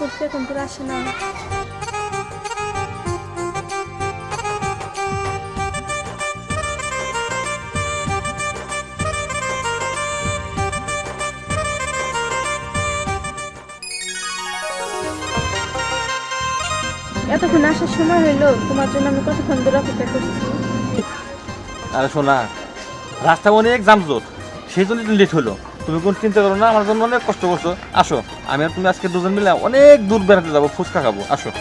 করতে এখন তোর আসে না। এতক্ষণ আসার সময় হইলো, তোমার জন্য আমি কতক্ষণ ধরে অপেক্ষা করছি। আরে শোনা, রাস্তা অনেক জামজট, সেই জন্য লেট হলো। তুমি কোন চিন্তা করো না, আমার জন্য অনেক কষ্ট করছো। আসো, আমি আর তুমি আজকে দুজন মিলে অনেক দূর বেড়াতে যাবো, ফুচকা খাবো। আসো।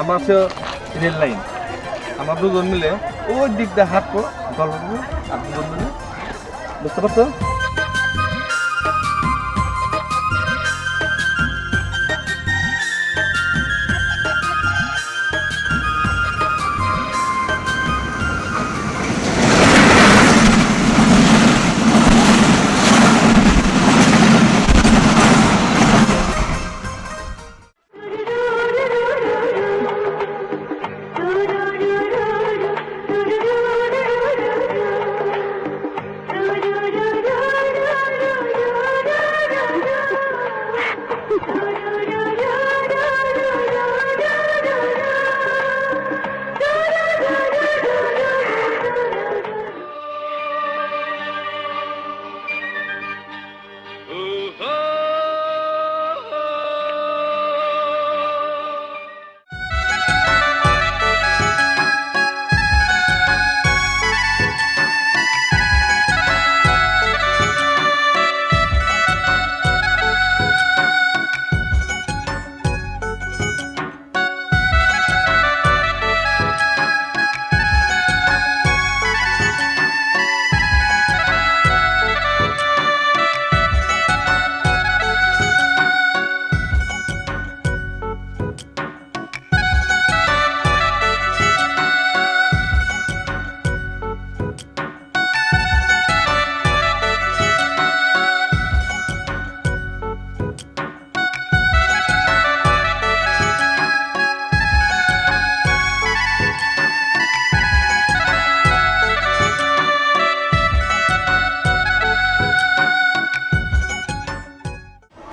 আমার হচ্ছে রেল লাইন, আমরা দুজন মিলে ওই দিক দিয়ে হাঁটবো, গল্প করবো, আর দুজন মিলে, বুঝতে পারছো?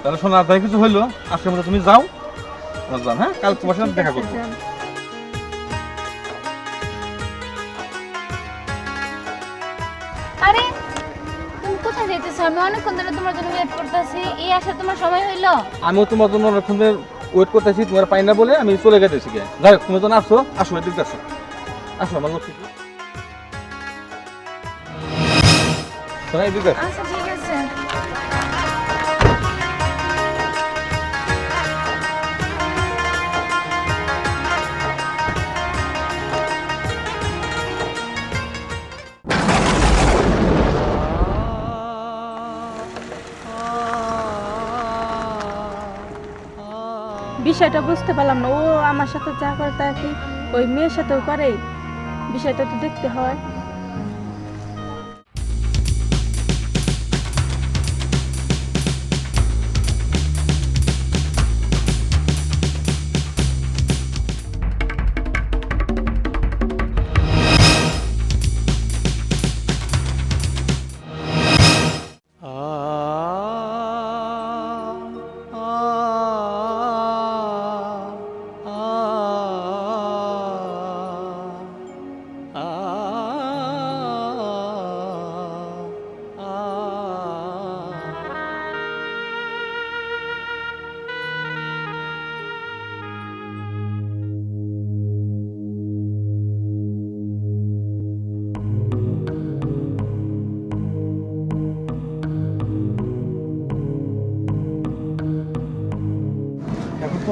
তাহলে শোনা, তাই কিছু হইলো, আজকের মতো তুমি যাও, যান। হ্যাঁ, কাল তোমার সাথে দেখা করবো। আরে তুমি কোথায় যাইতেছো? আমি অনেকক্ষণ ধরে তোমার জন্য ওয়েট করতেছি। এই আসার তোমার সময় হইলো? আমিও তোমার জন্য অনেকক্ষণ ওয়েট করতেছি, তোমার পাই না বলে আমি চলে গেতেছি। যাই হোক, তুমি তো আসছো, আসো, এদিকে আসো, আসো আমার লক্ষ্মী। শোনা, এদিকে আসো। আচ্ছা ঠিক আছে। বিষয়টা বুঝতে পারলাম না, ও আমার সাথে যা করে তা কি ওই মেয়ের সাথেও করে? বিষয়টা তো দেখতে হয়।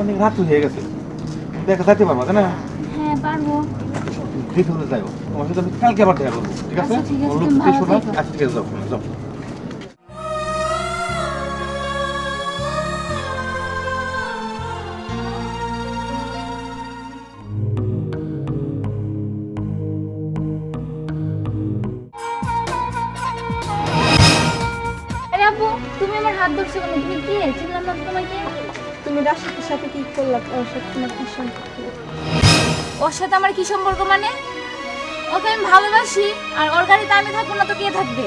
অনেক রাত হয়ে গেছে, দেখা যাইতে পারবা তাই না? হ্যাঁ পারবো। দেখে হলে যাইও, তোমার সাথে আমি কালকে আবার দেখা করবো, ঠিক আছে? আচ্ছা, ঠিক আছে, আমার তুমি লোক ভালো শোনা, থেকো। আচ্ছা ঠিক আছে, যাও যাও। আরে আপু, তুমি আমার হাত ধরছো কেন? তুমি কে? চিনলাম না তো তোমাকে। তুমি রাশিদের সাথে কি করলা? ওর সাথে তোমার কি সম্পর্ক? ওর সাথে আমার কি সম্পর্ক মানে? ওকে আমি ভালোবাসি, আর ওর গাড়িতে আমি থাকবো না তো কে থাকবে?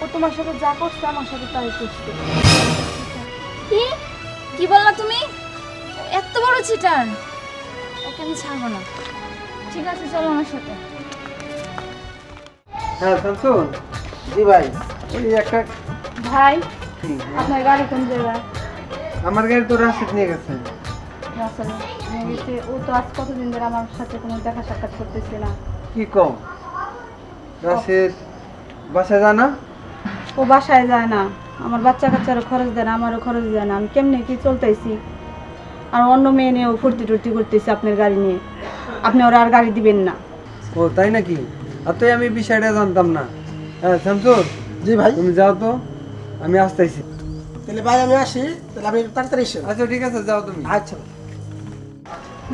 ও তোমার সাথে যা করছে আমার সাথে তাই করছে। কি কি বললা তুমি? এত বড় চিটার! ওকে আমি ছাড়বো না। ঠিক আছে, চলো আমার সাথে। হ্যাঁ শামসুল, জি ভাই, ওই একটা ভাই, আপনার গাড়ি কোন জায়গায়? আমার গাড়ি তো রাশিদ নিয়ে গেছে। আসলে ও তো আজ কতদিন ধরে আমার সাথে কোনো দেখা সাক্ষাৎ করতেছে না। কি কম রাশিদ বাসায় জানা? ও বাসায় যায় না, আমার বাচ্চা কাচ্চারও খরচ দেয় না, আমারও খরচ দেয় না। আমি কেমনে কি চলতেছি? আর অন্য মেয়ে নিয়েও ফুর্তি টুর্তি করতেছি আপনার গাড়ি নিয়ে। আপনি ওরা আর গাড়ি দিবেন না। ও তাই নাকি? আর তো আমি বিষয়টা জানতাম না। হ্যাঁ শামসুল, জি ভাই, তুমি যাও তো, আমি আসতেছি। তাহলে ভাই আমি আসি, তাহলে আপনি তাড়াতাড়ি এসে। আচ্ছা ঠিক আছে, যাও তুমি। আচ্ছা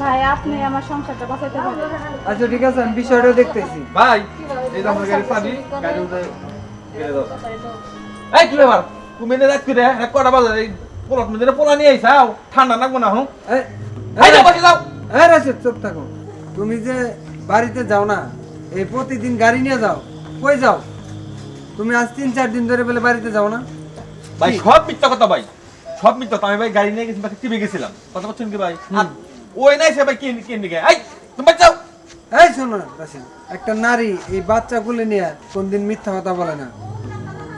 ভাই, আপনি আমার সংসারটা বাঁচাইতে হবে। আচ্ছা ঠিক আছে, আমি বিষয়টা দেখতেছি। ভাই, এই যে আমার গাড়ি চাবি, গাড়ি উঠে গেলে দাও। এই কি ব্যাপার? তুমি এনে রাত করে কটা বাজে এই পোলাট মধ্যে পোলা নিয়ে আইসাও, ঠান্ডা লাগবো না হুঁ? এই- এই যাও, বসে যাও। এই রাশিদ, চুপ থাকো। তুমি যে বাড়িতে যাও না, এই প্রতিদিন গাড়ি নিয়ে যাও, কই যাও? তুমি আজ 3-4 দিন ধরে বলে বাড়িতে যাও না? ভাই সব মিথ্যা কথা ভাই, সব মিথ্যা কথা। আমি ভাই গাড়ি নিয়ে গেছি, বাকি টিভি গেছিলাম, কথা বলছেন কি ভাই? আর ওই নাই সে ভাই কে নিয়ে এই তুমি যাও। এই শোনো রাশিদ, একটা নারী এই বাচ্চাগুলো নিয়ে কোনদিন মিথ্যা কথা বলে না।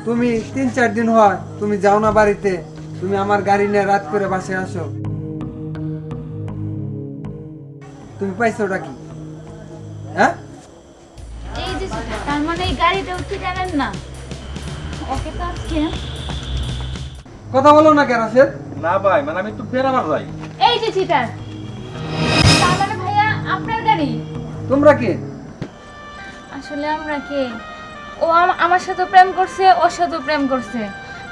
তুমি 3-4 দিন হয় তুমি যাও না বাড়িতে, তুমি আমার গাড়ি নিয়ে রাত করে বাসায় আসো। তুমি পাইছো ওটা কি? হ্যাঁ, এই যে চিটার, তার মানে এই গাড়িটাও কি জানেন না? ওকে তো আজকে কথা বলো না কেন রাশিদ? না ভাই, মানে আমি একটু বেরাবার যাই। এই যে চিটার, তার মানে ভাইয়া আপনার গাড়ি? তোমরা কে? আসলে আমরা কে? ও আমার সাথে প্রেম করছে, ওর সাথেও প্রেম করছে।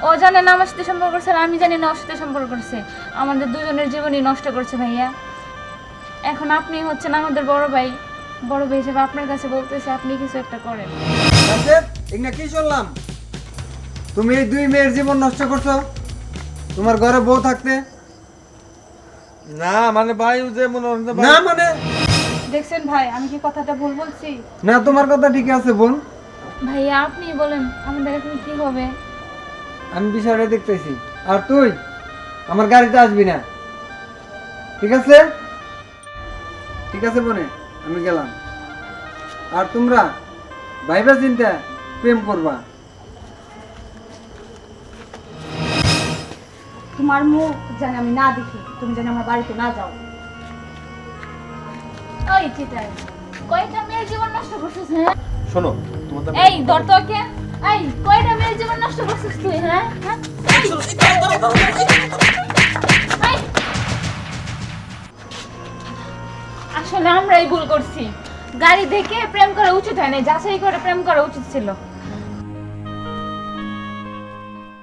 ও জানে না আমার সাথে সম্পর্ক করছে, আর আমি জানি না ওর সাথে সম্পর্ক করছে। আমাদের দুজনের জীবনই নষ্ট করছে ভাইয়া। এখন আপনি হচ্ছেন আমাদের বড় ভাই, বড় ভাই হিসেবে আপনার কাছে বলতেছে আপনি কিছু একটা করেন। রাশিদ, এগুলা কি শুনলাম? তুমি এই 2 মেয়ের জীবন নষ্ট করছো তোমার ঘরে বউ থাকতে? না মানে ভাই ওই যে মনে হচ্ছে না মানে? দেখছেন ভাই, আমি কি কথাটা ভুল বলছি? না, তোমার কথা ঠিক আছে বোন, ভাইয়া আপনি বলেন আমাদের এখন কি হবে? আমি বিষয়টা দেখতেছি। আর তুই আমার গাড়িতে আসবি না, ঠিক আছে? ঠিক আছে বোনে, আমি গেলাম। আর তোমরা ভাইবা চিন্তা প্রেম করবা। তোমার মুখ জানি আমি না দেখি, তুমি জানি আমার বাড়িতে না যাও। ওই চিটার, কয়টা মেয়ের জীবন নষ্ট করছিস? হ্যাঁ শোনো তোমার তো এই ধর তো ওকে। এই কয়টা মেয়ের জীবন নষ্ট করছিস তুই? হ্যাঁ হ্যাঁ এই! এই! আসলে আমরাই ভুল করছি। গাড়ি দেখে প্রেম করা উচিত হয় না, যাচাই করে প্রেম করা উচিত ছিল।